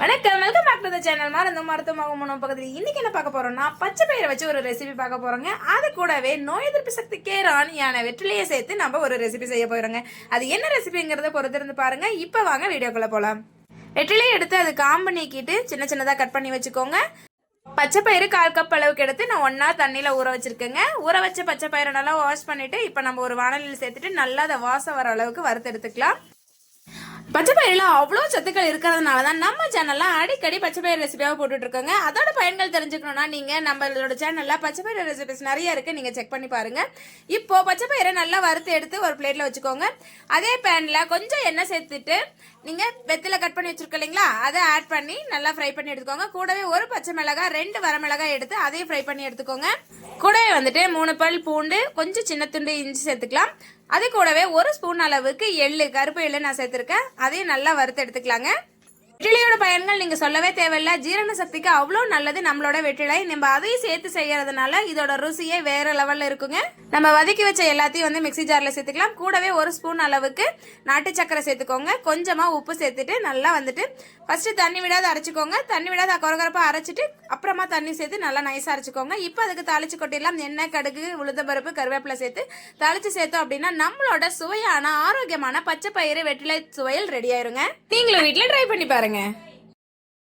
வணக்கம், welcome back to the channel. மருத்துவமாகும் உணவு பக்கத்தில் இன்னைக்கு என்ன பார்க்க போறோம்னா, பச்சை பயிரை வச்சு ஒரு ரெசிபி பார்க்க போறோங்க. அது கூடவே நோய் எதிர்ப்பு சக்திக்கே ராணியான வெற்றிலையை சேர்த்து நம்ம ஒரு ரெசிபி செய்ய போறோங்க. அது என்ன ரெசிபிங்கிறத பொறுத்திருந்து பாருங்க. இப்போ வாங்க வீடியோக்குள்ள போலாம். வெற்றிலையை எடுத்து அது காம்பு நீக்கிட்டு சின்ன சின்னதா கட் பண்ணி வச்சுக்கோங்க. பச்சை பயிறு 1/4 கப் அளவுக்கு எடுத்து நான் 1 hour தண்ணியில ஊற வச்சிருக்கேங்க. ஊற வச்ச பச்சை பயிரை நல்லா வாஷ் பண்ணிட்டு இப்போ நம்ம ஒரு வாணலியில் சேர்த்துட்டு நல்லா அதை வாசம் வர அளவுக்கு வறுத்து எடுத்துக்கலாம். பச்சை பயிரில் அவ்வளோ சத்துக்கள் இருக்கிறதுனால தான் நம்ம சேனல்ல அடிக்கடி பச்சை பயிர் ரெசிபியாக போட்டுட்டு இருக்கோங்க. அதோட பயன்கள் தெரிஞ்சுக்கணும்னா நீங்க நம்மளோட சேனல்ல பச்சை பயிர் ரெசிபிஸ் நிறைய இருக்கு, நீங்க செக் பண்ணி பாருங்க. இப்போ பச்சை பயிரை நல்லா வறுத்து எடுத்து ஒரு பிளேட்ல வச்சுக்கோங்க. அதே பேன்ல கொஞ்சம் எண்ணெய் சேர்த்துட்டு நீங்க வெத்தில கட் பண்ணி வச்சிருக்க இல்லைங்களா, அதை ஆட் பண்ணி நல்லா ஃப்ரை பண்ணி எடுத்துக்கோங்க. கூடவே ஒரு பச்சை மிளகாய் 2 வரமிளகாய் எடுத்து அதையும் ஃப்ரை பண்ணி எடுத்துக்கோங்க. கூடவே வந்துட்டு 3 பல் பூண்டு, கொஞ்சம் சின்ன துண்டு இஞ்சி சேர்த்துக்கலாம். அது கூடவே 1 ஸ்பூன் அளவுக்கு எள்ளு, கருப்பு எள்ளு நான் சேர்த்திருக்கேன். அதையும் நல்லா வறுத்து எடுத்துக்கலாங்க. வெற்றிலையோட பயன்கள் நீங்க சொல்லவே தேவையில்லை. ஜீரண சக்திக்கு அவ்வளோ நல்லது நம்மளோட வெற்றிலை. நம்ம அதையும் சேர்த்து செய்யறதுனால இதோட ருசியே வேற லெவல்ல இருக்குங்க. நம்ம வதக்கி வச்ச எல்லாத்தையும் வந்து மிக்ஸி ஜார்ல சேர்த்துக்கலாம். கூடவே 1 ஸ்பூன் அளவுக்கு நாட்டு சக்கரை சேர்த்துக்கோங்க. கொஞ்சமா உப்பு சேர்த்துட்டு நல்லா வந்துட்டு ஃபர்ஸ்ட் தண்ணி விடாத அரைச்சிக்கோங்க. தண்ணி விடாத கொரகொரப்பா அரைச்சிட்டு அப்புறமா தண்ணி சேர்த்து நல்லா நைஸா அரைச்சிக்கோங்க. இப்போ அதுக்கு தாளிச்சு கொட்டிடலாம். எண்ணெய், கடுகு, உளுந்தம்பருப்பு, கருவேப்பிலை சேர்த்து தாளிச்சு சேர்த்தோம் அப்படின்னா நம்மளோட சுவையான ஆரோக்கியமான பச்சை பயிறு வெற்றிலை சுவையல் ரெடி ஆயிருங்க. நீங்களும் வீட்டுல ட்ரை பண்ணி பாருங்க.